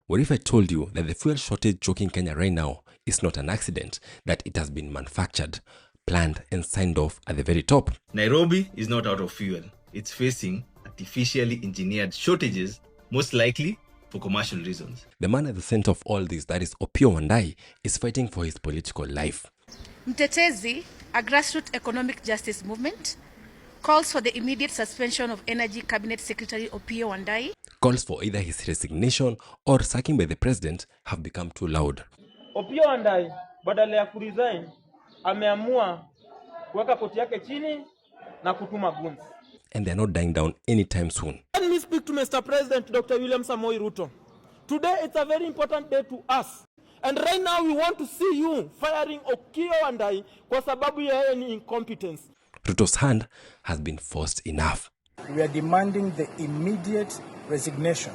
What if I told you that the fuel shortage choking Kenya right now is not an accident, that it has been manufactured, planned and signed off at the very top? Nairobi is not out of fuel. It's facing artificially engineered shortages, most likely for commercial reasons. The man at the center of all this, that is Opiyo Wandai, is fighting for his political life. Mtetezi, a grassroots economic justice movement, calls for the immediate suspension of Energy Cabinet Secretary Opiyo Wandai. Calls for either his resignation or sacking by the president have become too loud. Opiyo Wandai badala ya kuresign ameamua kuweka koti yake chini na kutuma guns. And they're not dying down anytime soon. Let me speak to Mr. President Dr. William Samoei Ruto. Today it's a very important day to us. And right now we want to see you firing Opiyo Wandai kwa sababu ya yeye ni incompetence. Ruto's hand has been forced enough. We are demanding the immediate resignation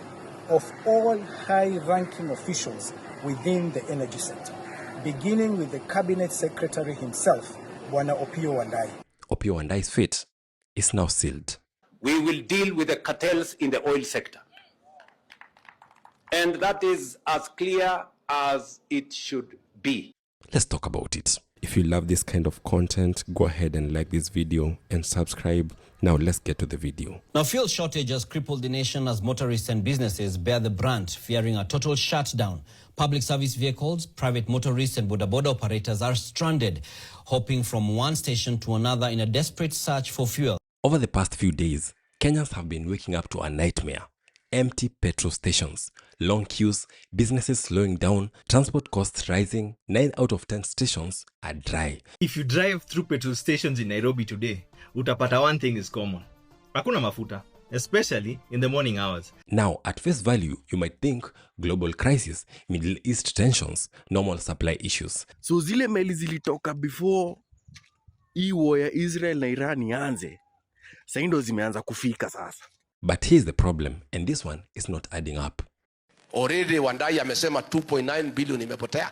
of all high-ranking officials within the energy sector, beginning with the cabinet secretary himself, Bwana Opiyo Wandai. Opiyo Wandai's fate is now sealed. We will deal with the cartels in the oil sector. And that is as clear as it should be. Let's talk about it. If you love this kind of content, go ahead and like this video and subscribe. Now let's get to the video. Now, fuel shortage has crippled the nation as motorists and businesses bear the brunt, fearing a total shutdown. Public service vehicles, private motorists and boda boda operators are stranded, hopping from one station to another in a desperate search for fuel. Over the past few days, Kenyans have been waking up to a nightmare. Empty petrol stations, long queues, businesses slowing down, transport costs rising. 9 out of 10 stations are dry. If you drive through petrol stations in Nairobi today, utapata one thing is common. Hakuna mafuta, especially in the morning hours. Now, at face value, you might think global crisis, Middle East tensions, normal supply issues. So zile meli zilitoka before hii war ya Israel na Iran ianze, sasa ndo zimeanza kufika sasa. But here's the problem, and this one is not adding up. Already Wandai amesema 2.9 billion imepotea.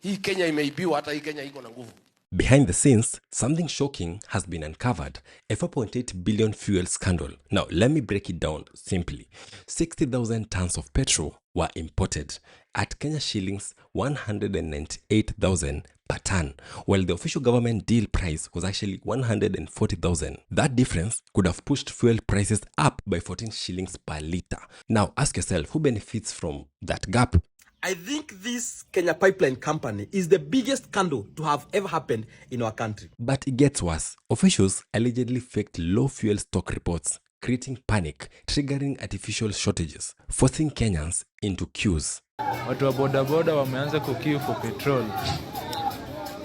Hii Kenya imeibiwa, hata hii Kenya iko na nguvu. Behind the scenes, something shocking has been uncovered. A 4.8 billion fuel scandal. Now, let me break it down simply. 60,000 tons of petrol were imported at Kenya shillings 198,000 per ton, while the official government deal price was actually 140,000. That difference could have pushed fuel prices up by 14 shillings per litre. Now, ask yourself, who benefits from that gap? I think this Kenya Pipeline Company is the biggest scandal to have ever happened in our country. But it gets worse. Officials allegedly faked low fuel stock reports, creating panic, triggering artificial shortages, forcing Kenyans into queues. Watu wa bodaboda wameanza kuqueue for petrol.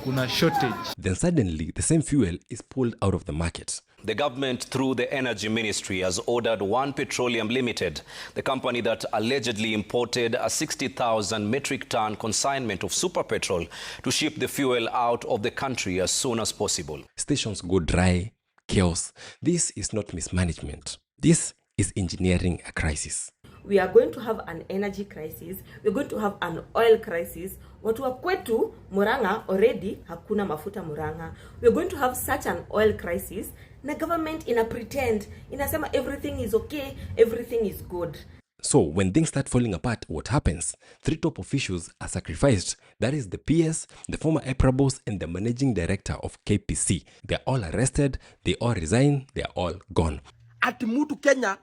Kuna shortage. Then suddenly, the same fuel is pulled out of the market. The government, through the Energy Ministry, has ordered One Petroleum Limited, the company that allegedly imported a 60,000 metric ton consignment of super petrol, to ship the fuel out of the country as soon as possible. Stations go dry, chaos. This is not mismanagement. This is engineering a crisis. We are going to have an energy crisis. We're going to have an oil crisis. Watu wa kwetu Murang'a already hakuna mafuta Murang'a. We're going to have such an oil crisis. Na government pretend inasema everything is okay, everything is good. So when things start falling apart, what happens? 3 top officials are sacrificed. That is the PS, the former EPRA boss, and the managing director of KPC. They're all arrested, they all resign, they're all gone. Ati mtu Kenya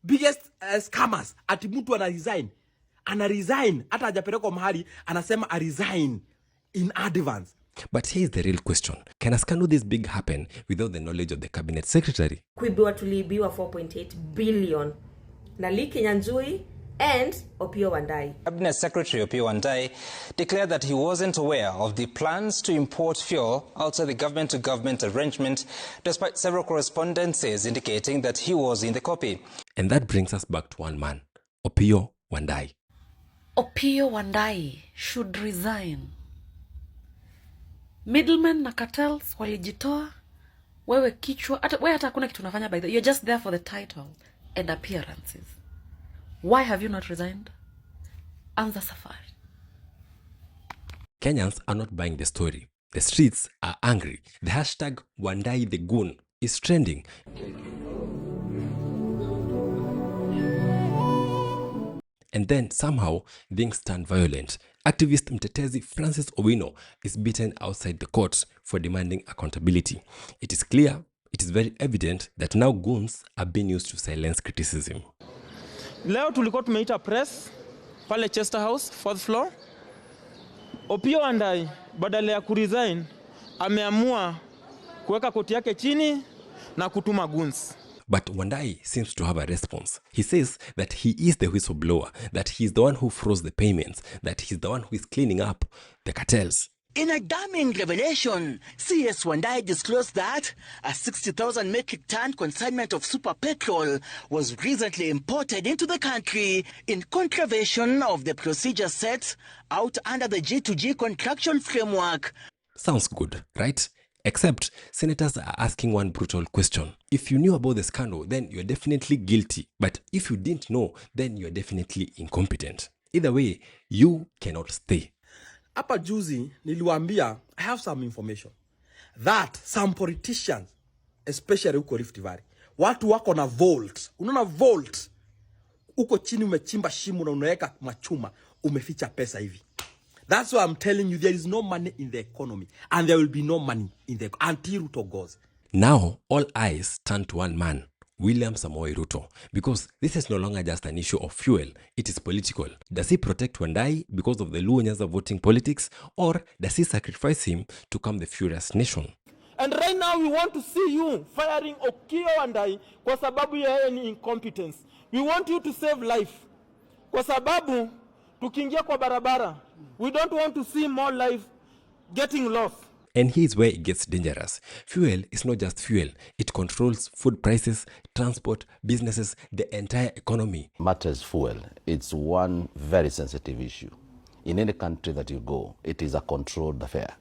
biggest scammers, ati mtu ana resign hata hajapelekwa mahali, anasema a resign in advance. But here's the real question. Can a scandal this big happen without the knowledge of the cabinet secretary? Kuibiwa tuliibiwa 4.8 billion na Lee Kinyanjui and Opiyo Wandai. Cabinet Secretary Opiyo Wandai declared that he wasn't aware of the plans to import fuel outside the government-to-government arrangement, despite several correspondences indicating that he was in the copy. And that brings us back to one man, Opiyo Wandai. Opiyo Wandai should resign. Middlemen na cartels walijitoa, wewe kichwa, wewe hata hakuna kitu unafanya by the, you're just there for the title and appearances. Why have you not resigned? Anza safari. Kenyans are not buying the story. The streets are angry. The hashtag Wandai the Goon is trending. and then somehow things turn violent. Activist Mtetezi Francis Owino is beaten outside the court for demanding accountability. It is clear, it is very evident that now goons are being used to silence criticism. Leo tulikuwa tumeita press pale Chester House, 4th floor. Opiyo Wandai badala ya kuresign ameamua kuweka koti yake chini na kutuma goons. But Wandai seems to have a response. He says that he is the whistleblower, that he is the one who froze the payments, that he is the one who is cleaning up the cartels. In a damning revelation, CS Wandai disclosed that a 60,000 metric ton consignment of super petrol was recently imported into the country in contravention of the procedure set out under the G2G contraction framework. Sounds good, right? Except senators are asking one brutal question. If you knew about the scandal, then you're definitely guilty. But if you didn't know, then you're definitely incompetent. Either way, you cannot stay. Hapa juzi niliwaambia, I have some information that some politicians, especially huko Rift Valley, watu wako na vault. Unaona vault? Uko chini umechimba shimo na unaweka machuma, umeficha pesa hivi. That's why I'm telling you, there is no money in the economy, and there will be no money in the until Ruto goes. Now, all eyes turn to one man, William Samoei Ruto, because this is no longer just an issue of fuel, it is political. Does he protect Wandai because of the Luo Nyanza voting politics, or does he sacrifice him to calm the furious nation? And right now we want to see you firing Okiya Wandai kwa sababu ya yeye ni incompetence. We want you to save life. Kwa sababu tukiingia kwa barabara, we don't want to see more life getting lost. And here's where it gets dangerous. Fuel is not just fuel. It controls food prices, transport, businesses, the entire economy. Matters fuel. It's one very sensitive issue. In any country that you go, it is a controlled affair,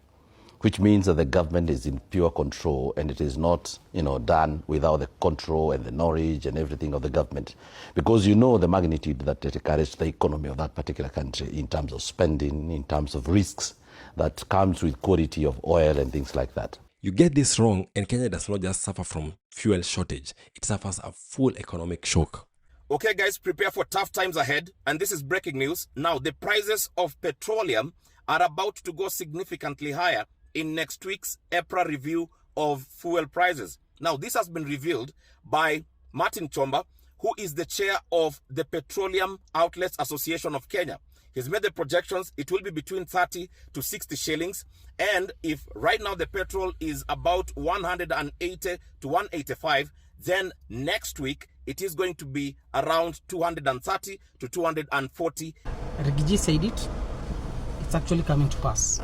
which means that the government is in pure control, and it is not, done without the control and the knowledge and everything of the government, because you know the magnitude that it carries the economy of that particular country in terms of spending, in terms of risks that comes with quality of oil and things like that. You get this wrong, and Kenya does not just suffer from fuel shortage, it suffers a full economic shock. Okay guys, prepare for tough times ahead, and this is breaking news. Now, the prices of petroleum are about to go significantly higher in next week's EPRA review of fuel prices. Now, this has been revealed by Martin Chomba, who is the chair of the Petroleum Outlets Association of Kenya. He's made the projections. It will be between 30 to 60 shillings. And if right now the petrol is about 180 to 185, then next week it is going to be around 230 to 240. Rigiji said it. It's actually coming to pass.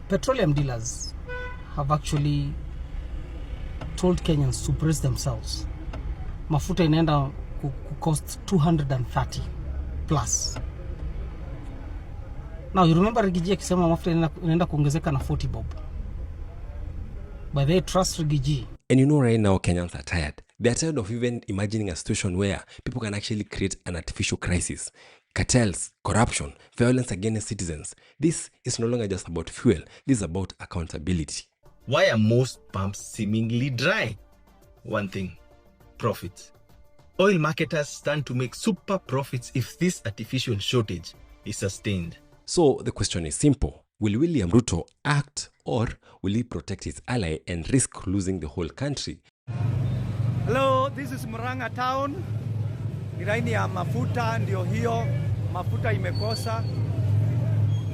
Petroleum dealers have actually told Kenyans to brace themselves. Mafuta inaenda cost 230 plus. Now you remember Rigiji akisema mafuta inaenda kuongezeka na 40 bob. But they trust Rigiji. And you know right now Kenyans are tired. They are tired of even imagining a situation where people can actually create an artificial crisis. Cartels, corruption, violence against citizens. This is no longer just about fuel. This is about accountability. Why are most pumps seemingly dry? One thing, profits. Oil marketers stand to make super profits if this artificial shortage is sustained. So the question is simple. Will William Ruto act, or will he protect his ally and risk losing the whole country? Hello, this is Murang'a town. Iraini ya mafuta ndio hiyo. Mafuta imekosa.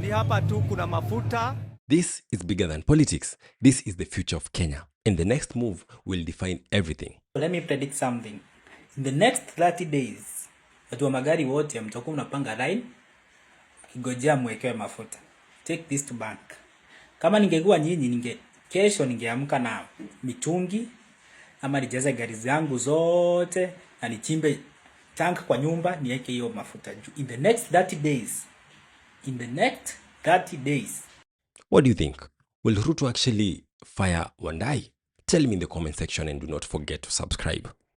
Ni hapa tu kuna mafuta. This is bigger than politics. This is the future of Kenya. And the next move will define everything. Let me predict something. In the next 30 days, watu wa magari wote mtakuwa mnapanga line kingojea mwekewe mafuta. Take this to bank. Kama ningekuwa nyinyi kesho ningeamka na mitungi ama nijaze gari zangu zote na nichimbe tank kwa nyumba niweke hiyo mafuta juu. In the next 30 days. In the next 30 days. What do you think? Will Ruto actually fire Wandai? Tell me in the comment section, and do not forget to subscribe.